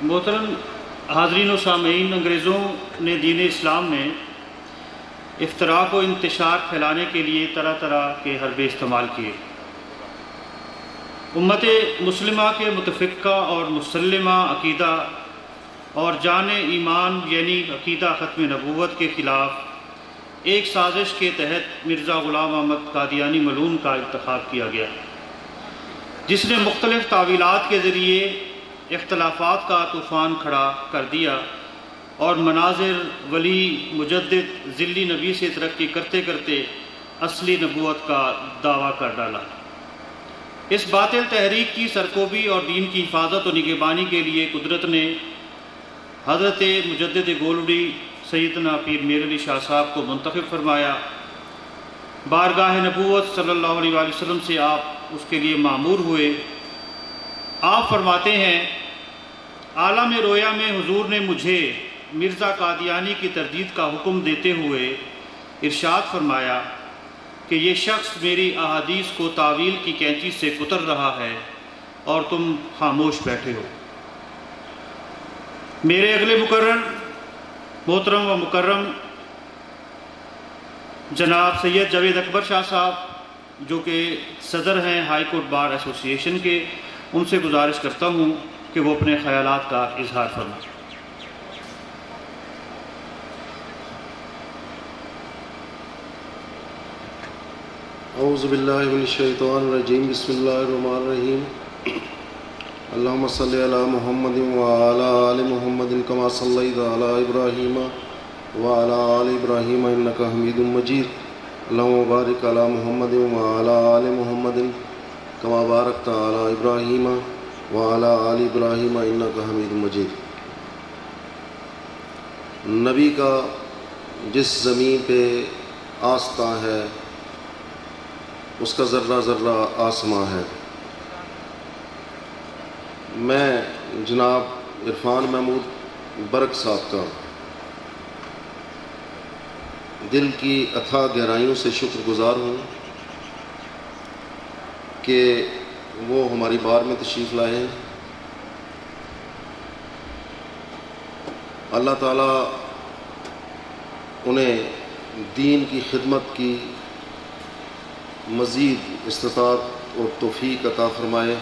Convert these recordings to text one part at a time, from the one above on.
محترم حاضرین و سامعین، انگریزوں نے دین اسلام میں افتراق و انتشار پھیلانے کے لیے طرح طرح کے حربے استعمال کیے۔ امت مسلمہ کے متفقہ اور مسلمہ عقیدہ اور جان ایمان یعنی عقیدہ ختم نبوت کے خلاف ایک سازش کے تحت مرزا غلام احمد قادیانی ملعون کا انتخاب کیا گیا، جس نے مختلف تعویلات کے ذریعے اختلافات کا طوفان کھڑا کر دیا اور مناظر ولی مجدد ذلی نبی سے ترقی کرتے کرتے اصلی نبوت کا دعویٰ کر ڈالا۔ اس باطل تحریک کی سرکوبی اور دین کی حفاظت و نگہبانی کے لیے قدرت نے حضرت مجدد گولڑی سیدنا پیر میر علی شاہ صاحب کو منتخب فرمایا۔ بارگاہ نبوت صلی اللہ علیہ وآلہ وسلم سے آپ اس کے لیے مامور ہوئے۔ آپ فرماتے ہیں، عالم رویا میں حضور نے مجھے مرزا قادیانی کی تردید کا حکم دیتے ہوئے ارشاد فرمایا کہ یہ شخص میری احادیث کو تعویل کی کینچی سے کتر رہا ہے اور تم خاموش بیٹھے ہو۔ میرے اگلے مقرر محترم و مکرم جناب سید جاوید اکبر شاہ صاحب، جو کہ صدر ہیں ہائی کورٹ بار ایسوسی ایشن کے، ان سے گزارش کرتا ہوں کہ وہ اپنے خیالات کا اظہار فرمائیں۔ اعوذ باللہ من الشیطان الرجیم، بسم اللہ الرحمن الرحیم۔ اللہم صلی علی محمد وعلی آل محمد کما صلیت علی ابراہیم وعلی آل ابراہیم انکا حمید مجید۔ اللہم بارک علی محمد وعلی آل محمد کما بارکت علی ابراہیم وعلی آل ابراہیم انکا حمید مجید۔ نبی کا جس زمین پہ آستاں ہے اس کا ذرہ ذرہ آسماں ہے۔ میں جناب عرفان محمود برق صاحب کا دل کی اتھاہ گہرائیوں سے شکر گزار ہوں کہ وہ ہماری بار میں تشریف لائے ہیں۔ اللہ تعالیٰ انہیں دین کی خدمت کی مزید استطاعت اور توفیق عطا فرمائے،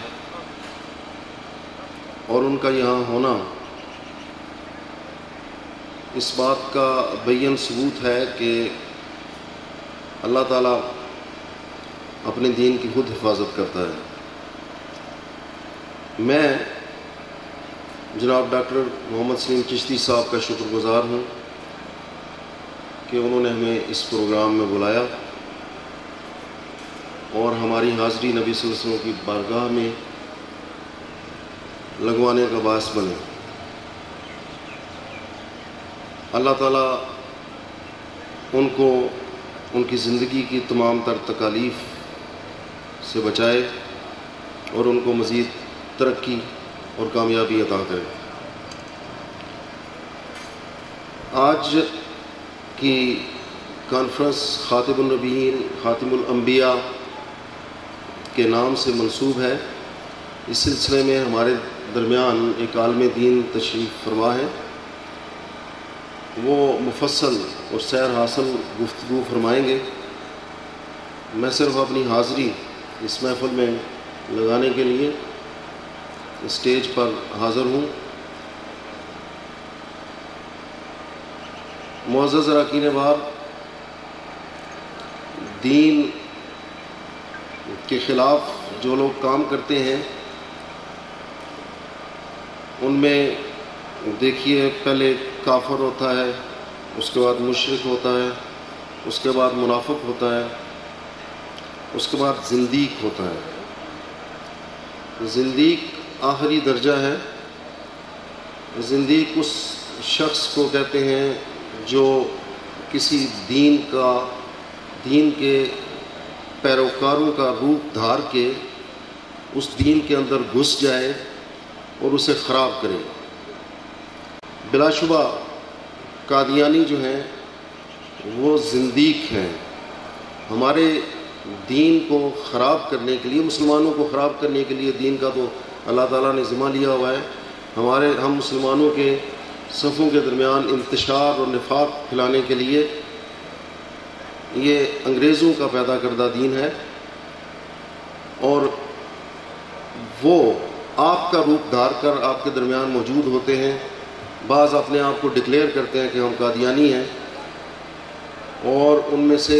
اور ان کا یہاں ہونا اس بات کا بین ثبوت ہے کہ اللہ تعالیٰ اپنے دین کی خود حفاظت کرتا ہے۔ میں جناب ڈاکٹر محمد سلیم چشتی صاحب کا شکر گزار ہوں کہ انہوں نے ہمیں اس پروگرام میں بلایا اور ہماری حاضری نبی صلی اللہ علیہ وسلم کی بارگاہ میں لگوانے کا باعث بنے۔ اللہ تعالیٰ ان کو ان کی زندگی کی تمام تر تکالیف سے بچائے اور ان کو مزید ترقی اور کامیابی عطا کرے۔ آج کی کانفرنس خاتم النبیین خاتم الانبیاء کے نام سے منسوب ہے۔ اس سلسلے میں ہمارے درمیان ایک عالم دین تشریف فرما ہے، وہ مفصل اور سیر حاصل گفتگو فرمائیں گے۔ میں صرف اپنی حاضری اس محفل میں لگانے کے لیے اسٹیج پر حاضر ہوں۔ معزز اراکین بار، دین کے خلاف جو لوگ کام کرتے ہیں ان میں دیکھیے پہلے کافر ہوتا ہے، اس کے بعد مشرک ہوتا ہے، اس کے بعد منافق ہوتا ہے، اس کے بعد زندیق ہوتا ہے۔ زندیق آخری درجہ ہے۔ زندیق اس شخص کو کہتے ہیں جو کسی دین کے پیروکاروں کا روپ دھار کے اس دین کے اندر گھس جائے اور اسے خراب کرے۔ بلا شبہ قادیانی جو ہیں وہ زندیق ہیں۔ ہمارے دین کو خراب کرنے کے لیے، مسلمانوں کو خراب کرنے کے لیے دین کا تو اللہ تعالیٰ نے ذمہ لیا ہوا ہے، ہم مسلمانوں کے صفوں کے درمیان انتشار اور نفاق پھیلانے کے لیے یہ انگریزوں کا پیدا کردہ دین ہے، اور وہ آپ کا روپ دھار کر آپ کے درمیان موجود ہوتے ہیں۔ بعض اپنے آپ کو ڈکلیئر کرتے ہیں کہ ہم قادیانی ہیں، اور ان میں سے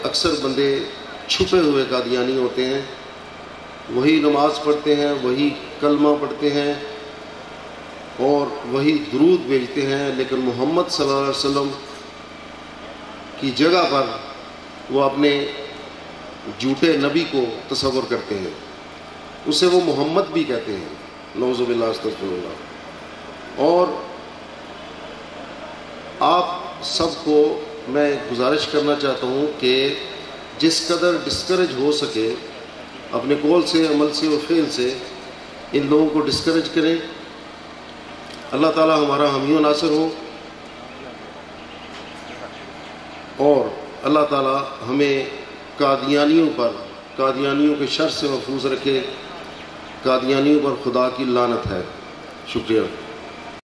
اکثر بندے چھپے ہوئے قادیانی ہوتے ہیں، وہی نماز پڑھتے ہیں، وہی کلمہ پڑھتے ہیں اور وہی درود بھیجتے ہیں، لیکن محمد صلی اللہ علیہ وسلم کی جگہ پر وہ اپنے جھوٹے نبی کو تصور کرتے ہیں، اسے وہ محمد بھی کہتے ہیں، نعوذ باللہ استغفر اللہ۔ اور آپ سب کو میں گزارش کرنا چاہتا ہوں کہ جس قدر ڈسکریج ہو سکے اپنے قول سے، عمل سے اور فعل سے ان لوگوں کو ڈسکریج کریں۔ اللہ تعالی ہمارا حامی و ناصر ہو، اور اللہ تعالی ہمیں قادیانیوں کے شر سے محفوظ رکھے۔ قادیانیوں پر خدا کی لعنت ہے۔ شکریہ۔